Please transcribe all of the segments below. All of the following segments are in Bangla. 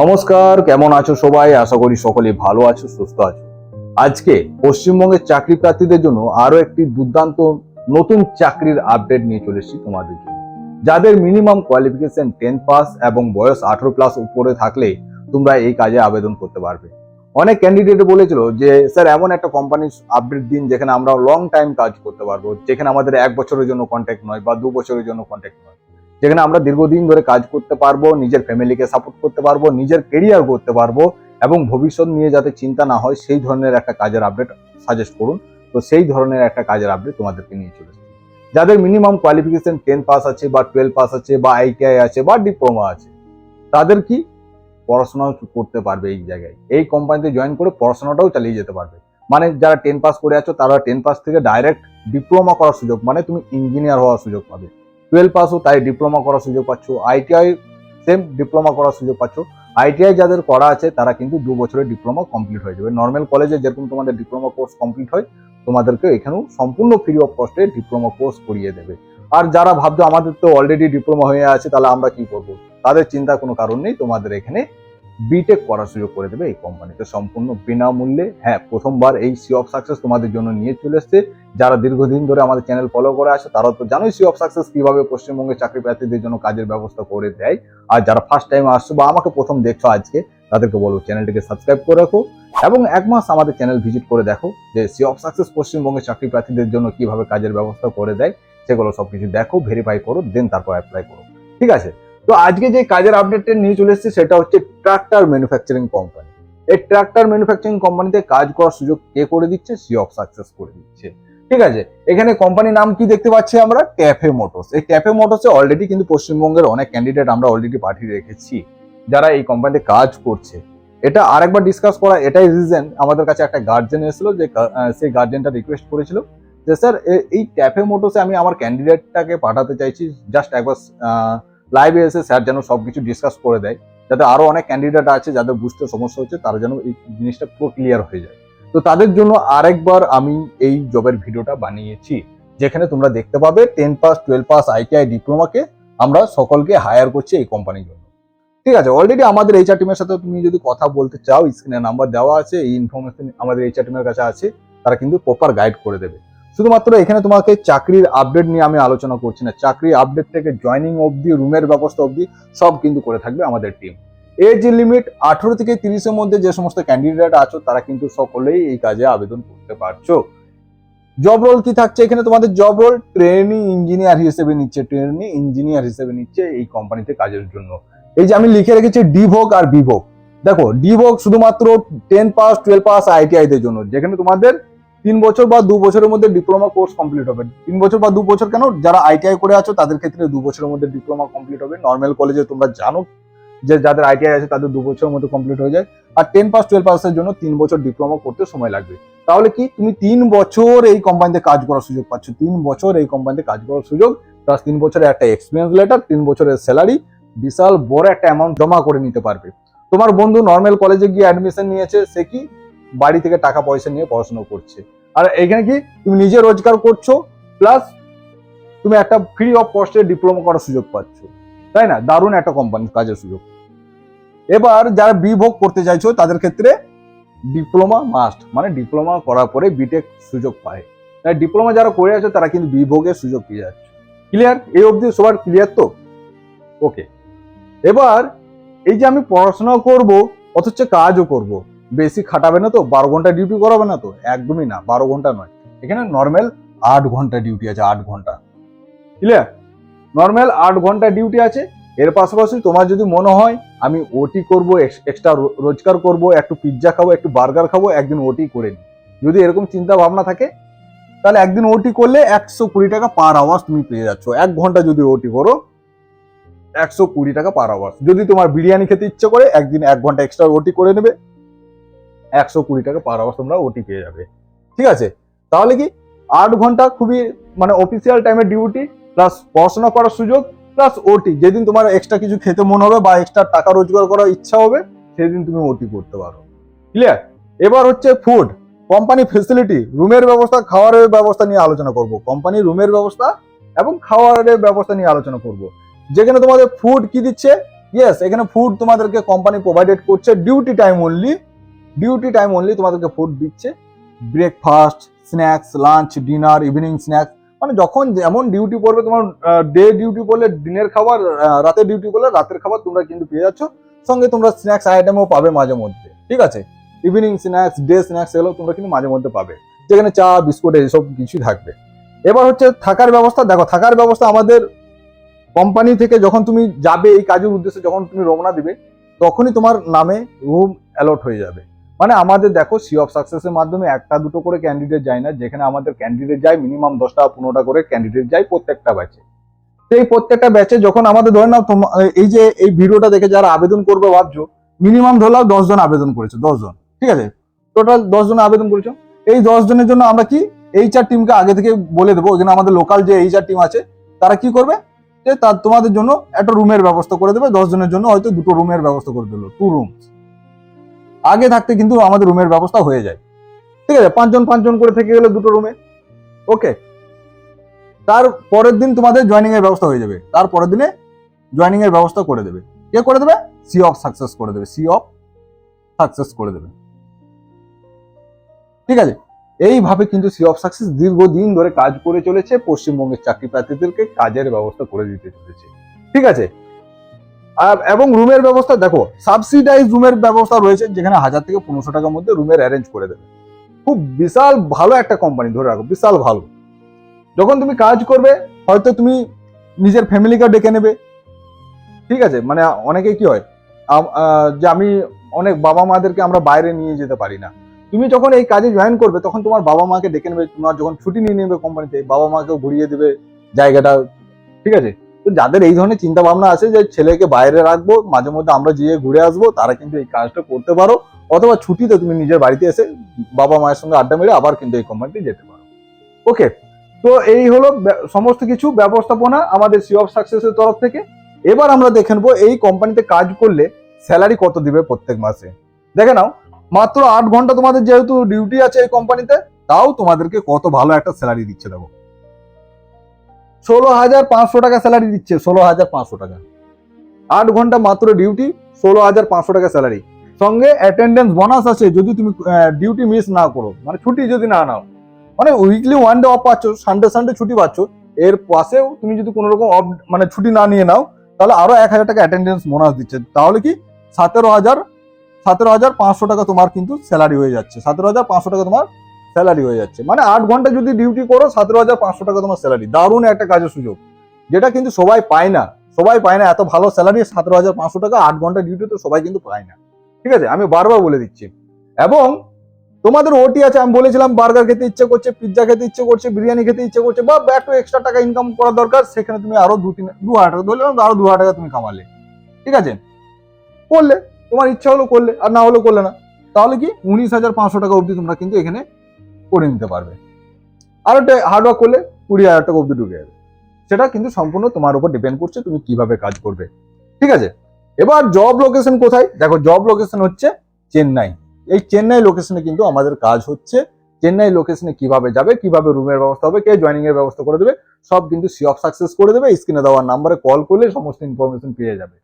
নমস্কার, কেমন আছো সবাই? আশা করি সকলেই ভালো আছো, সুস্থ আছো। আজকে পশ্চিমবঙ্গের চাকরি প্রার্থীদের জন্য আরো একটি দুর্দান্ত নতুন চাকরির আপডেট নিয়ে চলে এসেছি তোমাদের জন্য। যাদের মিনিমাম কোয়ালিফিকেশন 10 পাস এবং বয়স 18 প্লাস উপরে থাকলে তোমরা এই কাজে আবেদন করতে পারবে। অনেক ক্যান্ডিডেট বলেছিল যে স্যার এমন একটা কোম্পানির আপডেট দিন যেখানে আমরা লং টাইম কাজ করতে পারবো, যেখানে আমাদের 1 বছরের জন্য কন্ট্যাক্ট নয় বা 2 বছরের জন্য কন্ট্যাক্ট নয়, যেখানে আমরা দীর্ঘদিন ধরে কাজ করতে পারবো, নিজের ফ্যামিলিকে সাপোর্ট করতে পারবো, নিজের কেরিয়ার করতে পারবো এবং ভবিষ্যৎ নিয়ে যাতে চিন্তা না হয় সেই ধরনের একটা কাজের আপডেট সাজেস্ট করুন। তো সেই ধরনের একটা কাজের আপডেট তোমাদেরকে নিয়ে চলে এসেছি। যাদের মিনিমাম কোয়ালিফিকেশন 10 পাস আছে বা 12 পাস আছে বা আইটিআই আছে বা ডিপ্লোমা আছে, তাদের কি পড়াশোনাও করতে পারবে এই জায়গায়। এই কোম্পানিতে জয়েন করে পড়াশোনাটাও চালিয়ে যেতে পারবে। মানে যারা 10 পাস করে আছো তারা 10 পাস থেকে ডাইরেক্ট ডিপ্লোমা করার সুযোগ, মানে তুমি ইঞ্জিনিয়ার হওয়ার সুযোগ পাবে। 12 পাসও তাই ডিপ্লোমা করার সুযোগ পাচ্ছ, আইটিআই সেম ডিপ্লোমা করার সুযোগ পাচ্ছ। আইটিআই যাদের করা আছে তারা কিন্তু 2 বছরের ডিপ্লোমা কমপ্লিট হয়ে যাবে। নর্মাল কলেজে যেরকম তোমাদের ডিপ্লোমা কোর্স কমপ্লিট হয়, তোমাদেরকে এখানেও সম্পূর্ণ ফ্রি অফ কস্টে ডিপ্লোমা কোর্স করিয়ে দেবে। আর যারা ভাবছো আমাদের তো অলরেডি ডিপ্লোমা হয়ে আছে তাহলে আমরা কি করব, তাদের চিন্তার কোনো কারণ নেই। তোমাদের এখানে বিটেক করার সুযোগ করে দেবে এই কোম্পানিতে সম্পূর্ণ বিনামূল্যে। হ্যাঁ, প্রথমবার এই সি অফ সাকসেস তোমাদের জন্য নিয়ে চলে এসছে। যারা দীর্ঘদিন ধরে আমাদের চ্যানেল ফলো করে আসে তারা তো জানোই সি অফ সাকসেস কিভাবে পশ্চিমবঙ্গের চাকরি প্রার্থীদের জন্য কাজের ব্যবস্থা করে দেয়। আর যারা ফার্স্ট টাইম আসছো বা আমাকে প্রথম দেখছো আজকে, তাদেরকে বলবো চ্যানেলটিকে সাবস্ক্রাইব করে রাখো এবং 1 মাস আমাদের চ্যানেল ভিজিট করে দেখো যে সি অফ সাকসেস পশ্চিমবঙ্গের চাকরি প্রার্থীদের জন্য কিভাবে কাজের ব্যবস্থা করে দেয়। সেগুলো সবকিছু দেখো, ভেরিফাই করো, দেন তারপর অ্যাপ্লাই করো। ঠিক আছে? তো আজকে যে কাজের আপডেটটা নিয়ে চলে এসেছি সেটা হচ্ছে ট্রাক্টর ম্যানুফ্যাকচারিং কোম্পানি। এই ট্রাক্টর ম্যানুফ্যাকচারিং কোম্পানিতে কাজ করার সুযোগ কে করে দিচ্ছে? সি অফ সাকসেস করে দিচ্ছে। ঠিক আছে, এখানে কোম্পানির নাম কি দেখতে পাচ্ছি আমরা? Cafe motors. এই ক্যাফে মোটরসে অলরেডি কিন্তু পশ্চিমবঙ্গের অনেক ক্যান্ডিডেট আমরা অলরেডি পাঠিয়ে রেখেছি যারা এই কোম্পানিতে কাজ করছে। এটা আরেকবার ডিসকাস করা এটাই রিজন, আমাদের কাছে একটা গার্জেন এসেছিল যে সেই গার্জেনটা রিকোয়েস্ট করেছিল যে স্যার এই ক্যাফে মোটরসে আমি আমার ক্যান্ডিডেটটাকে পাঠাতে চাইছি, জাস্ট একবার লাইভে এসে স্যার যেন সবকিছু ডিসকাস করে দেয়, যাতে আরো অনেক ক্যান্ডিডেট আছে যাদের বুঝতে সমস্যা হচ্ছে, তারা যেন এই জিনিসটা পুরো ক্লিয়ার হয়ে যায়। তো তাদের জন্য আরেকবার আমি এই জবের ভিডিওটা বানিয়েছি, যেখানে তোমরা দেখতে পাবে 10 পাস 12 পাস আইটিআই ডিপ্লোমাকে আমরা সকলকে হায়ার করছি এই কোম্পানির জন্য। ঠিক আছে, অলরেডি আমাদের এইচআর টিমের সাথে তুমি যদি কথা বলতে চাও, স্ক্রিনে নাম্বার দেওয়া আছে, এই ইনফরমেশন আমাদের এইচআর টিমের কাছে আছে, তারা কিন্তু প্রপার গাইড করে দেবে। শুধুমাত্র এখানে তোমাকে চাকরির আপডেট নিয়ে আমি আলোচনা করছি না, চাকরির আপডেট থেকে জয়নিং অবধি, রুমের ব্যবস্থা অবধি সব কিন্তু করে থাকবে আমাদের টিম। এজ লিমিট 18 থেকে 30-এর মধ্যে যে সমস্ত ক্যান্ডিডেট আছো তারা কিন্তু সকলেই এই কাজে আবেদন করতে পারছো। জব রোল কি থাকছে এখানে? তোমাদের জব রোল ট্রেনিং ইঞ্জিনিয়ার হিসেবে নিচ্ছে, ট্রেনিং ইঞ্জিনিয়ার হিসেবে নিচ্ছে এই কোম্পানিতে কাজের জন্য। এই যে আমি লিখে রেখেছি ডিভোক আর বিভোক। দেখো, ডিভোক শুধুমাত্র 10 পাস 12 পাস আইটিআই দের জন্য, যেখানে তোমাদের 3 বছর বা 2 বছরের মধ্যে ডিপ্লোমা কোর্স কমপ্লিট হবে। 3 বছর বা 2 বছর কেন, যারা আইটিআই করে আছো তাদের ক্ষেত্রে 2 বছরের মধ্যে ডিপ্লোমা কমপ্লিট হবে। নর্মাল কলেজে তোমরা জানো যে যাদের আইটিআই আছে তাদের 2 বছরের মধ্যে কমপ্লিট হয়ে যায়। আর 10 পাস 12 পাসের জন্য 3 বছর ডিপ্লোমা করতে সময় লাগবে। তাহলে কি তুমি 3 বছর এই কোম্পানিতে কাজ করার সুযোগ পাচ্ছ। 3 বছর এই কোম্পানিতে কাজ করার সুযোগ, প্লাস 3 বছরের একটা এক্সপিরিয়েন্স লেটার, 3 বছরের স্যালারি, বিশাল বড় একটা অ্যামাউন্ট জমা করে নিতে পারবে। তোমার বন্ধু নর্মাল কলেজে গিয়ে অ্যাডমিশন নিয়েছে, সে কি বাড়ি থেকে টাকা পয়সা নিয়ে পড়াশোনা করছে, আর এখানে কি তুমি নিজে রোজগার করছো, প্লাস তুমি একটা ফ্রি অফ কস্টে ডিপ্লোমা করার সুযোগ পাচ্ছ। তাই না? দারুণ একটা কোম্পানির কাজের সুযোগ। এবার যারা বিভোগ করতে চাইছো তাদের ক্ষেত্রে ডিপ্লোমা মাস্ট, মানে ডিপ্লোমা করার পরে বিটেক সুযোগ পায়। তাই ডিপ্লোমা যারা করে আছো তারা কিন্তু বিভোগের সুযোগ পেয়ে যাচ্ছে। ক্লিয়ার? এই অবধি সবার ক্লিয়ার তো? ওকে। এবার এই যে আমি পড়াশোনা করব অথচ কাজও করব, বেশি খাটাবে না তো? 12 ঘন্টা ডিউটি করাবে না তো? একদমই না, 12 ঘন্টা নয়, এখানে নর্মাল 8 ঘন্টা ডিউটি আছে। 8 ঘন্টা। ক্লিয়ার? নর্মাল 8 ঘন্টা ডিউটি আছে। এর পাশাপাশি তোমার যদি মনে হয় আমি ওটি করব, এক্সট্রা রোজগার করব, একটু পিৎজা খাবো, একটু বার্গার খাবো, একদিন ওটি করে নি, যদি এরকম চিন্তা ভাবনা থাকে, তাহলে একদিন ওটি করলে 120 টাকা পার আওয়ার তুমি পেয়ে যাচ্ছ। 1 ঘন্টা যদি ওটি করো 120 টাকা পার আওয়ার। যদি তোমার বিরিয়ানি খেতে ইচ্ছে করে একদিন 1 ঘন্টা এক্সট্রা ওটি করে নেবে, 120 টাকা পার আওয়ার তোমরা ওটি পেয়ে যাবে। ঠিক আছে? তাহলে কি 8 ঘন্টা খুবই মানে অফিসিয়াল টাইমে ডিউটি, প্লাস পড়াশোনা করার সুযোগ, প্লাস ওটি। যেদিন তোমার এক্সট্রা কিছু খেতে মন হবে বা এক্সট্রা টাকা রোজগার করার ইচ্ছা হবে, সেদিন তুমি ওটি করতে পারো। ক্লিয়ার? এবার হচ্ছে ফুড, কোম্পানি ফেসিলিটি, রুমের ব্যবস্থা, খাওয়ারের ব্যবস্থা নিয়ে আলোচনা করব। কোম্পানি রুমের ব্যবস্থা এবং খাওয়ারের ব্যবস্থা নিয়ে আলোচনা করব, যেখানে তোমাদের ফুড কি দিচ্ছে, ইয়েস, এখানে ফুড তোমাদেরকে কোম্পানি প্রোভাইডেড করছে, ডিউটি টাইম অনলি তোমাদেরকে ফুড দিচ্ছে। Breakfast, snacks, lunch, dinner, evening snacks, মানে যখন যেমন ডিউটি পড়বে, তোমার ডে ডিউটি পড়লে দিনের খাবার, রাতে ডিউটি পড়লে রাতের খাবার তোমরা কিন্তু পেয়ে যাচ্ছ। সঙ্গে তোমরা স্ন্যাক্স আইটেমও পাবে মাঝে মধ্যে, ঠিক আছে। ইভিনিং স্ন্যাক্স, ডে স্ন্যাক্স, এগুলো তোমরা কিন্তু মাঝে মধ্যে পাবে, যেখানে চা, বিস্কুট এইসব কিছুই থাকবে। এবার হচ্ছে থাকার ব্যবস্থা। দেখো, থাকার ব্যবস্থা আমাদের কোম্পানি থেকে যখন তুমি যাবে এই কাজের উদ্দেশ্যে, যখন তুমি রওনা দিবে, তখনই তোমার নামে রুম অ্যালট হয়ে যাবে। মানে আমাদের দেখো, সি অফ সাকসেসের মাধ্যমে একটা দুটো করে ক্যান্ডিডেট যায় না, যেখানে আমাদের ক্যান্ডিডেট যায় মিনিমাম 10টা 15টা করে ক্যান্ডিডেট যায় প্রত্যেকটা ব্যাচে। তো এই প্রত্যেকটা ব্যাচে যখন আমাদের ধরে নাও, এই যে এই ভিডিওটা দেখে যারা আবেদন করবে ভাবছো, মিনিমাম ধরলাম 10 জন আবেদন করেছে, 10 জন, ঠিক আছে, টোটাল 10 জন আবেদন করেছো। এই 10 জনের জন্য আমরা কি এইচআর টিমকে আগে থেকে বলে দেবো, এখানে আমাদের লোকাল যে এইচআর টিম আছে তারা কি করবে, যে তার তোমাদের জন্য একটা রুমের ব্যবস্থা করে দেবে। 10 জনের জন্য হয়তো 2টো রুমের ব্যবস্থা করে দিল, 2 রুমস। আগে থাকতে কিন্তু আমাদের রুমের ব্যবস্থা হয়ে যায়, ঠিক আছে। 5 জন করে থেকে গেলে 2টো রুমে, ওকে। তার পরের দিন তোমাদের জয়েনিং এর ব্যবস্থা হয়ে যাবে, তার পরের দিনে জয়েনিং এর ব্যবস্থা করে দেবে। কে করে দেবে? সি অফ সাকসেস করে দেবে, সি অফ সাকসেস করে দেবে, ঠিক আছে। এইভাবে কিন্তু সি অফ সাকসেস দীর্ঘদিন ধরে কাজ করে চলেছে, পশ্চিমবঙ্গের চাকরি প্রার্থীদেরকে কাজের ব্যবস্থা করে দিতে চলেছে, ঠিক আছে। এবং রুমের ব্যবস্থা দেখো, সাবসিডাইজ রুমের ব্যবস্থা রয়েছে, যেখানে 1000 থেকে 1500 টাকার মধ্যে রুমের অ্যারেঞ্জ করে দেবে। খুব বিশাল ভালো একটা কোম্পানি, ধরে রাখো বিশাল ভালো। যখন তুমি কাজ করবে, হয়তো তুমি নিজের ফ্যামিলিকে ডেকে নেবে, ঠিক আছে। মানে অনেকে কি হয়, যে আমি অনেক বাবা মাদেরকে আমরা বাইরে নিয়ে যেতে পারি না। তুমি যখন এই কাজে জয়েন করবে, তখন তোমার বাবা মাকে ডেকে নেবে, তোমার যখন ছুটি নিয়ে নেবে কোম্পানিতে, বাবা মাকেও ঘুরিয়ে দেবে জায়গাটা, ঠিক আছে। তো যাদের এই ধরনের চিন্তা ভাবনা আছে যে ছেলেকে বাইরে রাখবো, মাঝে মধ্যে আমরা গিয়ে ঘুরে আসবো, তারা কিন্তু এই কাজটা করতে পারো। অথবা ছুটিতে তুমি নিজের বাড়িতে এসে বাবা মায়ের সঙ্গে আড্ডা মেরে আবার কিন্তু এই কোম্পানিতে যেতে পারো, ওকে। তো এই হলো সমস্ত কিছু ব্যবস্থাপনা আমাদের সি অফ সাকসেসের তরফ থেকে। এবার আমরা দেখে নেবো এই কোম্পানিতে কাজ করলে স্যালারি কত দিবে প্রত্যেক মাসে। দেখে নাও, মাত্র 8 ঘন্টা তোমাদের যেহেতু ডিউটি আছে এই কোম্পানিতে, তাও তোমাদেরকে কত ভালো একটা স্যালারি দিচ্ছে। দেখো, 16,500 টাকা স্যালারি দিচ্ছে, 16,500 টাকা। 8 ঘন্টা মাত্র ডিউটি, 16,500 টাকা স্যালারি। সঙ্গে অ্যাটেন্ডেন্স বোনাস আছে যদি তুমি ডিউটি মিস না করো, মানে ছুটি যদি না নাও, মানে উইকলি 1 ডে অফ পাচ্ছ, সানডে ছুটি পাচ্ছ। এর পাশেও তুমি যদি কোনো রকম অফ মানে ছুটি না নিয়ে নাও, তাহলে আরো 1000 টাকা অ্যাটেন্ডেন্স বোনাস দিচ্ছে। তাহলে কি 17,500 টাকা তোমার কিন্তু স্যালারি হয়ে যাচ্ছে, 17,500 টাকা তোমার স্যালারি হয়ে যাচ্ছে। মানে 8 ঘন্টা যদি ডিউটি করো, 17,500 টাকা তোমার স্যালারি। দারুণ একটা কাজের সুযোগ, যেটা কিন্তু সবাই পায় না, এত ভালো স্যালারি 17,500 টাকা 8 ঘন্টা ডিউটি তো সবাই কিন্তু পায় না, ঠিক আছে। আমি বারবার বলে দিচ্ছি। এবং তোমাদের ওটি আছে, আমি বলেছিলাম বার্গার খেতে ইচ্ছে করছে, পিৎজা খেতে ইচ্ছে করছে, বিরিয়ানি খেতে ইচ্ছে করছে, বা একটু এক্সট্রা টাকা ইনকাম করা দরকার, সেখানে তুমি আরো 2-3 টাকা ধরলে আরো 2,000 টাকা তুমি কামালে, ঠিক আছে। করলে তোমার ইচ্ছা হলো করলে, আর না হলো করলে না। তাহলে কি 19,500 টাকা অবধি তোমরা কিন্তু এখানে করে নিতে পারবে। আর একটা হার্ডওয়ার্ক করলে 20,000 টাকা অবধি ঢুকে যাবে। সেটা কিন্তু সম্পূর্ণ তোমার উপর ডিপেন্ড করছে তুমি কিভাবে কাজ করবে, ঠিক আছে। এবার জব লোকেশন কোথায়? দেখো, জব লোকেশন হচ্ছে চেন্নাই। এই চেন্নাই লোকেশনে কিন্তু আমাদের কাজ হচ্ছে। চেন্নাই লোকেশনে কিভাবে যাবে, কিভাবে রুমের ব্যবস্থা হবে, কে জয়েনিং এর ব্যবস্থা করে দেবে, সব কিন্তু সি অফ সাকসেস করে দেবে। স্ক্রিনে দেওয়া নাম্বারে কল করলে সমস্ত ইনফরমেশন পেয়ে যাবে,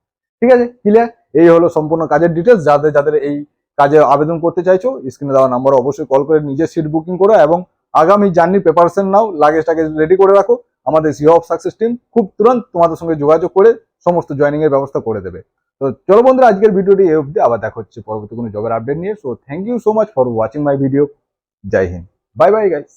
ঠিক আছে, ক্লিয়ার। এই হলো সম্পূর্ণ কাজের ডিটেলস। যাদের এই কাজে আবেদন করতে চাইছো, স্ক্রিনে দেওয়া নাম্বারে অবশ্যই কল করে নিজের সিট বুকিং করো এবং আগামী জার্নি প্রিপারেশন নাও, লাগেজ টাগেজ রেডি করে রাখো। আমাদের সি অফ সাকসেস টিম খুব তুরন্ত তোমাদের সঙ্গে যোগাযোগ করে সমস্ত জয়েনিং এর ব্যবস্থা করে দেবে। তো চলো বন্ধুরা, আজকের ভিডিওটি এই অবধি, আবার দেখা হচ্ছে পরবর্তী কোনো জবের আপডেট নিয়ে। So thank you so much for watching my video. Jai Hind, bye bye guys.